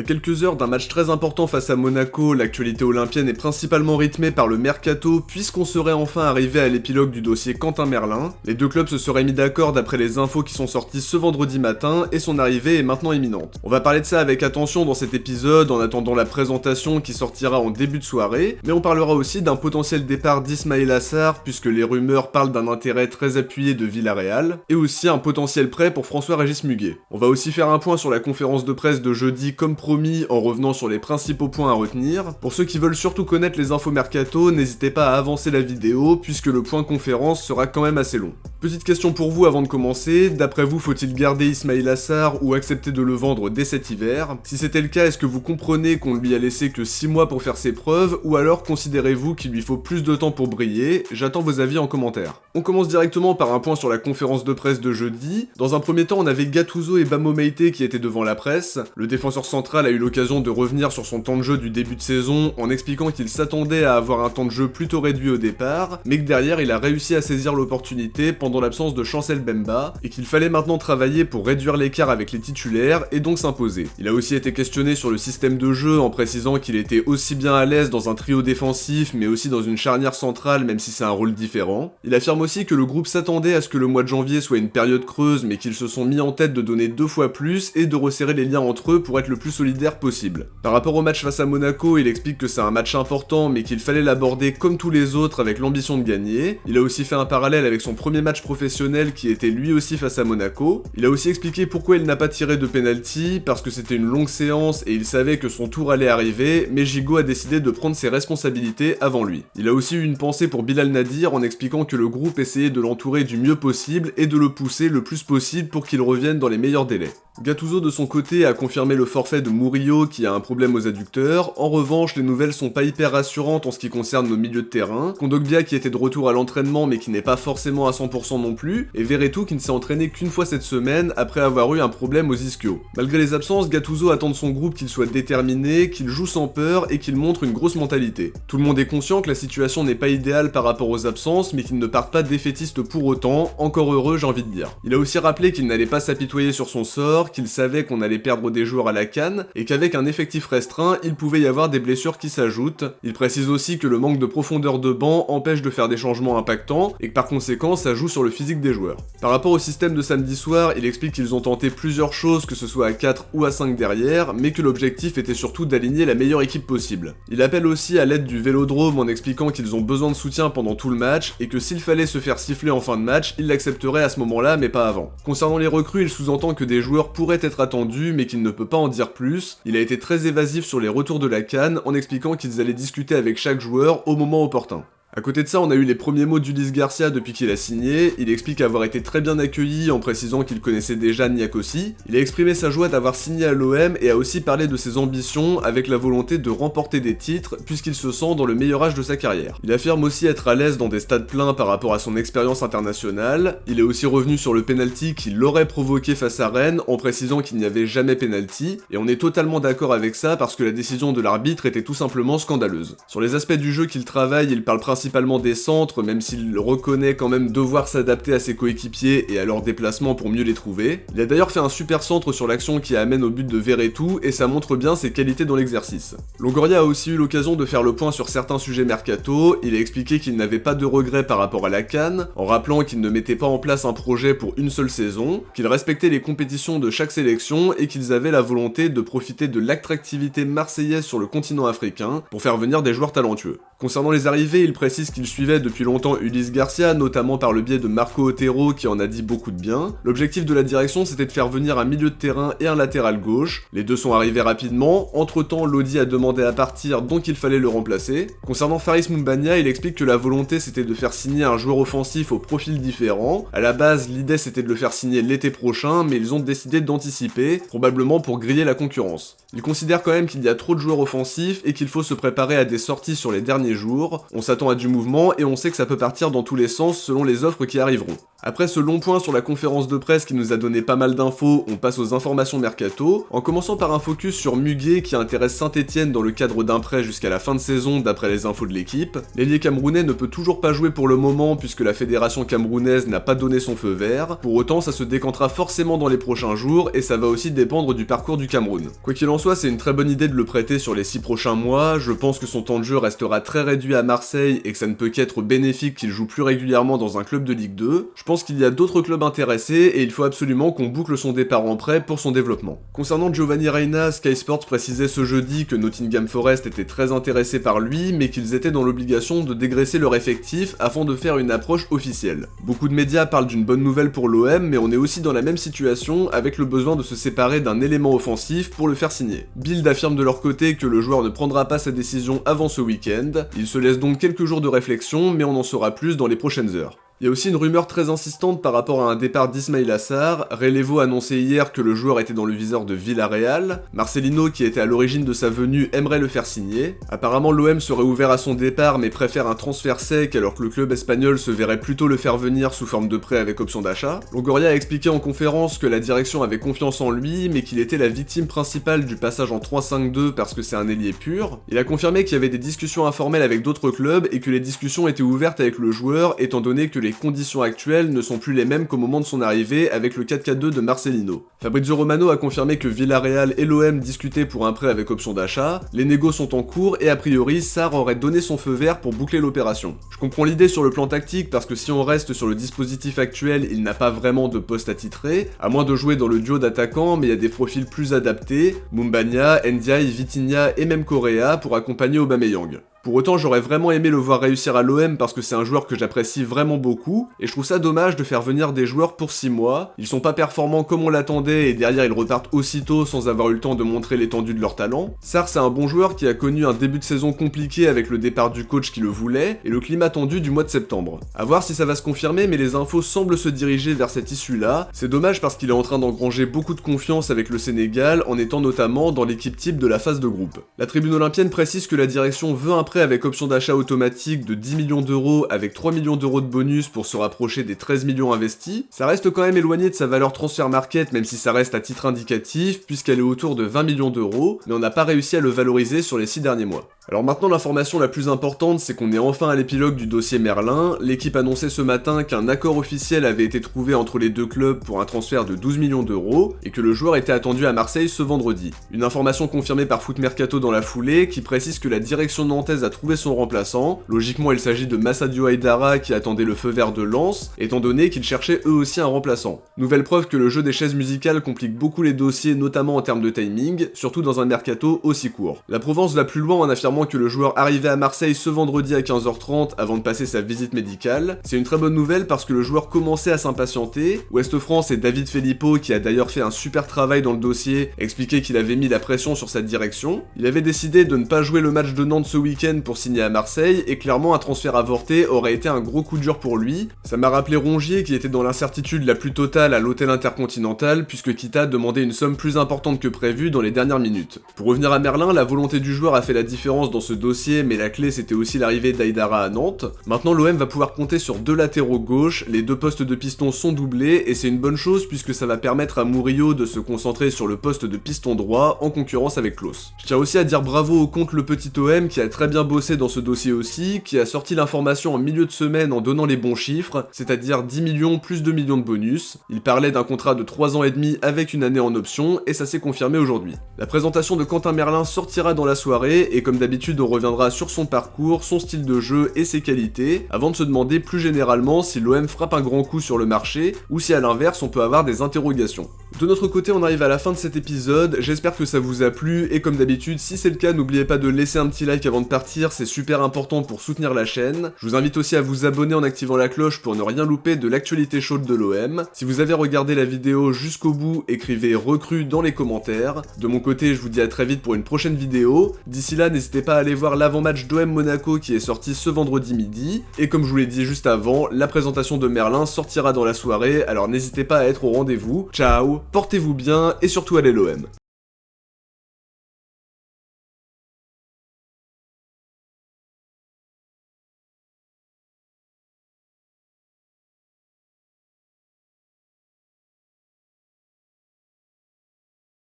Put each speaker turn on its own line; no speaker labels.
quelques heures d'un match très important face à Monaco, l'actualité olympienne est principalement rythmée par le mercato puisqu'on serait enfin arrivé à l'épilogue du dossier Quentin Merlin. Les deux clubs se seraient mis d'accord d'après les infos qui sont sorties ce vendredi matin et son arrivée est maintenant imminente. On va parler de ça avec attention dans cet épisode en attendant la présentation qui sortira en début de soirée, mais on parlera aussi d'un potentiel départ d'Ismaïla Sarr puisque les rumeurs parlent d'un intérêt très appuyé de Villarreal, et aussi un potentiel prêt pour François-Régis Muguet. On va aussi faire un point sur la conférence de presse de jeudi comme promis en revenant sur les principaux points à retenir. Pour ceux qui veulent surtout connaître les infos mercato, n'hésitez pas à avancer la vidéo puisque le point conférence sera quand même assez long. Petite question pour vous avant de commencer, d'après vous faut-il garder Ismaïla Sarr ou accepter de le vendre dès cet hiver? Si c'était le cas, est-ce que vous comprenez qu'on lui a laissé que 6 mois pour faire ses preuves ou alors considérez-vous qu'il lui faut plus de temps pour briller? J'attends vos avis en commentaire. On commence directement par un point sur la conférence de presse de jeudi. Dans un premier temps, on avait Gattuso et Bamo Meïté qui étaient devant la presse. Le défenseur central a eu l'occasion de revenir sur son temps de jeu du début de saison en expliquant qu'il s'attendait à avoir un temps de jeu plutôt réduit au départ, mais que derrière il a réussi à saisir l'opportunité pendant l'absence de Chancel Bemba, et qu'il fallait maintenant travailler pour réduire l'écart avec les titulaires et donc s'imposer. Il a aussi été questionné sur le système de jeu en précisant qu'il était aussi bien à l'aise dans un trio défensif mais aussi dans une charnière centrale même si c'est un rôle différent. Il affirme aussi que le groupe s'attendait à ce que le mois de janvier soit une période creuse mais qu'ils se sont mis en tête de donner 2 fois plus et de resserrer les liens entre eux pour être le plus solidaire possible. Par rapport au match face à Monaco, il explique que c'est un match important mais qu'il fallait l'aborder comme tous les autres avec l'ambition de gagner. Il a aussi fait un parallèle avec son premier match professionnel qui était lui aussi face à Monaco. Il a aussi expliqué pourquoi il n'a pas tiré de penalty, parce que c'était une longue séance et il savait que son tour allait arriver, mais Gigot a décidé de prendre ses responsabilités avant lui. Il a aussi eu une pensée pour Bilal Nadir en expliquant que le groupe essayait de l'entourer du mieux possible et de le pousser le plus possible pour qu'il revienne dans les meilleurs délais. Gattuso de son côté a confirmé le forfait de Murillo qui a un problème aux adducteurs. En revanche, les nouvelles sont pas hyper rassurantes en ce qui concerne nos milieux de terrain. Kondogbia qui était de retour à l'entraînement mais qui n'est pas forcément à 100% non plus, et Verretou qui ne s'est entraîné qu'une fois cette semaine après avoir eu un problème aux ischio. Malgré les absences, Gattuso attend de son groupe qu'il soit déterminé, qu'il joue sans peur et qu'il montre une grosse mentalité. Tout le monde est conscient que la situation n'est pas idéale par rapport aux absences mais qu'il ne part pas défaitiste pour autant, encore heureux j'ai envie de dire. Il a aussi rappelé qu'il n'allait pas s'apitoyer sur son sort, qu'il savait qu'on allait perdre des joueurs à la CAN, et qu'avec un effectif restreint, il pouvait y avoir des blessures qui s'ajoutent. Il précise aussi que le manque de profondeur de banc empêche de faire des changements impactants, et que par conséquent, ça joue sur le physique des joueurs. Par rapport au système de samedi soir, il explique qu'ils ont tenté plusieurs choses, que ce soit à 4 ou à 5 derrière, mais que l'objectif était surtout d'aligner la meilleure équipe possible. Il appelle aussi à l'aide du vélodrome en expliquant qu'ils ont besoin de soutien pendant tout le match, et que s'il fallait se faire siffler en fin de match, il l'accepterait à ce moment-là, mais pas avant. Concernant les recrues, il sous-entend que des joueurs pourrait être attendu mais qu'il ne peut pas en dire plus. Il a été très évasif sur les retours de la CAN en expliquant qu'ils allaient discuter avec chaque joueur au moment opportun. À côté de ça, on a eu les premiers mots d'Ulysse Garcia depuis qu'il a signé. Il explique avoir été très bien accueilli en précisant qu'il connaissait déjà Niakosi. Il a exprimé sa joie d'avoir signé à l'OM et a aussi parlé de ses ambitions avec la volonté de remporter des titres puisqu'il se sent dans le meilleur âge de sa carrière. Il affirme aussi être à l'aise dans des stades pleins par rapport à son expérience internationale. Il est aussi revenu sur le penalty qu'il aurait provoqué face à Rennes en précisant qu'il n'y avait jamais penalty, et on est totalement d'accord avec ça parce que la décision de l'arbitre était tout simplement scandaleuse. Sur les aspects du jeu qu'il travaille, il parle principalement des centres, même s'il reconnaît quand même devoir s'adapter à ses coéquipiers et à leurs déplacements pour mieux les trouver. Il a d'ailleurs fait un super centre sur l'action qui amène au but de Verretou et ça montre bien ses qualités dans l'exercice. Longoria a aussi eu l'occasion de faire le point sur certains sujets mercato. Il a expliqué qu'il n'avait pas de regrets par rapport à la CAN, en rappelant qu'il ne mettait pas en place un projet pour une seule saison, qu'il respectait les compétitions de chaque sélection et qu'ils avaient la volonté de profiter de l'attractivité marseillaise sur le continent africain pour faire venir des joueurs talentueux. Concernant les arrivées, il précise qu'il suivait depuis longtemps Ulysse Garcia, notamment par le biais de Marco Otero qui en a dit beaucoup de bien. L'objectif de la direction c'était de faire venir un milieu de terrain et un latéral gauche. Les deux sont arrivés rapidement, entre-temps Lodi a demandé à partir donc il fallait le remplacer. Concernant Faris Moumbagna, il explique que la volonté c'était de faire signer un joueur offensif au profil différent. À la base, l'idée c'était de le faire signer l'été prochain, mais ils ont décidé d'anticiper, probablement pour griller la concurrence. Il considère quand même qu'il y a trop de joueurs offensifs et qu'il faut se préparer à des sorties sur les derniers derniers jours. On s'attend à du mouvement et on sait que ça peut partir dans tous les sens selon les offres qui arriveront. Après ce long point sur la conférence de presse qui nous a donné pas mal d'infos, on passe aux informations mercato, en commençant par un focus sur Muguet qui intéresse Saint-Etienne dans le cadre d'un prêt jusqu'à la fin de saison d'après les infos de l'équipe. L'ailier camerounais ne peut toujours pas jouer pour le moment puisque la fédération camerounaise n'a pas donné son feu vert, pour autant ça se décantera forcément dans les prochains jours et ça va aussi dépendre du parcours du Cameroun. Quoi qu'il en soit, c'est une très bonne idée de le prêter sur les 6 prochains mois, je pense que son temps de jeu restera très réduit à Marseille et que ça ne peut qu'être bénéfique qu'il joue plus régulièrement dans un club de Ligue 2. Je pense qu'il y a d'autres clubs intéressés et il faut absolument qu'on boucle son départ en prêt pour son développement. Concernant Giovanni Reina, Sky Sports précisait ce jeudi que Nottingham Forest était très intéressé par lui, mais qu'ils étaient dans l'obligation de dégraisser leur effectif afin de faire une approche officielle. Beaucoup de médias parlent d'une bonne nouvelle pour l'OM, mais on est aussi dans la même situation avec le besoin de se séparer d'un élément offensif pour le faire signer. Bild affirme de leur côté que le joueur ne prendra pas sa décision avant ce week-end, il se laisse donc quelques jours de réflexion, mais on en saura plus dans les prochaines heures. Il y a aussi une rumeur très insistante par rapport à un départ d'Ismail Assar. Relevo a annoncé hier que le joueur était dans le viseur de Villarreal. Marcelino, qui était à l'origine de sa venue, aimerait le faire signer. Apparemment l'OM serait ouvert à son départ mais préfère un transfert sec alors que le club espagnol se verrait plutôt le faire venir sous forme de prêt avec option d'achat. Longoria a expliqué en conférence que la direction avait confiance en lui mais qu'il était la victime principale du passage en 3-5-2 parce que c'est un ailier pur. Il a confirmé qu'il y avait des discussions informelles avec d'autres clubs et que les discussions étaient ouvertes avec le joueur étant donné que les conditions actuelles ne sont plus les mêmes qu'au moment de son arrivée avec le 4-4-2 de Marcelino. Fabrizio Romano a confirmé que Villarreal et l'OM discutaient pour un prêt avec option d'achat, les négos sont en cours et a priori Sarr aurait donné son feu vert pour boucler l'opération. Je comprends l'idée sur le plan tactique parce que si on reste sur le dispositif actuel, il n'a pas vraiment de poste attitré, à moins de jouer dans le duo d'attaquants, mais il y a des profils plus adaptés, Mumbagna, Ndiaye, Vitinha et même Correa pour accompagner Aubameyang. Pour autant, j'aurais vraiment aimé le voir réussir à l'OM parce que c'est un joueur que j'apprécie vraiment beaucoup, et je trouve ça dommage de faire venir des joueurs pour 6 mois, ils sont pas performants comme on l'attendait et derrière ils repartent aussitôt sans avoir eu le temps de montrer l'étendue de leur talent. Sarr c'est un bon joueur qui a connu un début de saison compliqué avec le départ du coach qui le voulait, et le climat tendu du mois de septembre. A voir si ça va se confirmer, mais les infos semblent se diriger vers cette issue-là, c'est dommage parce qu'il est en train d'engranger beaucoup de confiance avec le Sénégal, en étant notamment dans l'équipe type de la phase de groupe. La tribune olympienne précise que la direction veut un prêt avec option d'achat automatique de 10 millions d'euros avec 3 millions d'euros de bonus pour se rapprocher des 13 millions investis. Ça reste quand même éloigné de sa valeur transfer market même si ça reste à titre indicatif puisqu'elle est autour de 20 millions d'euros, mais on n'a pas réussi à le valoriser sur les 6 derniers mois. Alors maintenant l'information la plus importante c'est qu'on est enfin à l'épilogue du dossier Merlin. L'équipe annonçait ce matin qu'un accord officiel avait été trouvé entre les deux clubs pour un transfert de 12 millions d'euros et que le joueur était attendu à Marseille ce vendredi. Une information confirmée par Foot Mercato dans la foulée qui précise que la direction nantaise a trouvé son remplaçant. Logiquement il s'agit de Massadio Haidara qui attendait le feu vert de Lens, étant donné qu'ils cherchaient eux aussi un remplaçant. Nouvelle preuve que le jeu des chaises musicales complique beaucoup les dossiers notamment en termes de timing, surtout dans un mercato aussi court. La Provence va plus loin en affirmant que le joueur arrivait à Marseille ce vendredi à 15h30 avant de passer sa visite médicale. C'est une très bonne nouvelle parce que le joueur commençait à s'impatienter. Ouest France et David Filippo, qui a d'ailleurs fait un super travail dans le dossier, expliquait qu'il avait mis la pression sur sa direction. Il avait décidé de ne pas jouer le match de Nantes ce week-end pour signer à Marseille et clairement un transfert avorté aurait été un gros coup dur pour lui. Ça m'a rappelé Rongier qui était dans l'incertitude la plus totale à l'hôtel Intercontinental puisque Kita demandait une somme plus importante que prévu dans les dernières minutes. Pour revenir à Merlin, la volonté du joueur a fait la différence dans ce dossier, mais la clé c'était aussi l'arrivée d'Haidara à Nantes. Maintenant l'OM va pouvoir compter sur 2 latéraux gauche, les 2 postes de piston sont doublés et c'est une bonne chose puisque ça va permettre à Murillo de se concentrer sur le poste de piston droit en concurrence avec Klose. Je tiens aussi à dire bravo au compte Le Petit OM qui a très bien bossé dans ce dossier aussi, qui a sorti l'information en milieu de semaine en donnant les bons chiffres, c'est-à-dire 10 millions plus 2 millions de bonus. Il parlait d'un contrat de 3 ans et demi avec une année en option et ça s'est confirmé aujourd'hui. La présentation de Quentin Merlin sortira dans la soirée et comme d'habitude on reviendra sur son parcours, son style de jeu et ses qualités, avant de se demander plus généralement si l'OM frappe un grand coup sur le marché ou si à l'inverse on peut avoir des interrogations. De notre côté on arrive à la fin de cet épisode, j'espère que ça vous a plu et comme d'habitude si c'est le cas n'oubliez pas de laisser un petit like avant de partir, c'est super important pour soutenir la chaîne. Je vous invite aussi à vous abonner en activant la cloche pour ne rien louper de l'actualité chaude de l'OM. Si vous avez regardé la vidéo jusqu'au bout, écrivez recrue dans les commentaires. De mon côté je vous dis à très vite pour une prochaine vidéo, d'ici là n'hésitez pas à aller voir l'avant-match d'OM Monaco qui est sorti ce vendredi midi, et comme je vous l'ai dit juste avant, la présentation de Merlin sortira dans la soirée, alors n'hésitez pas à être au rendez-vous. Ciao, portez-vous bien et surtout allez l'OM.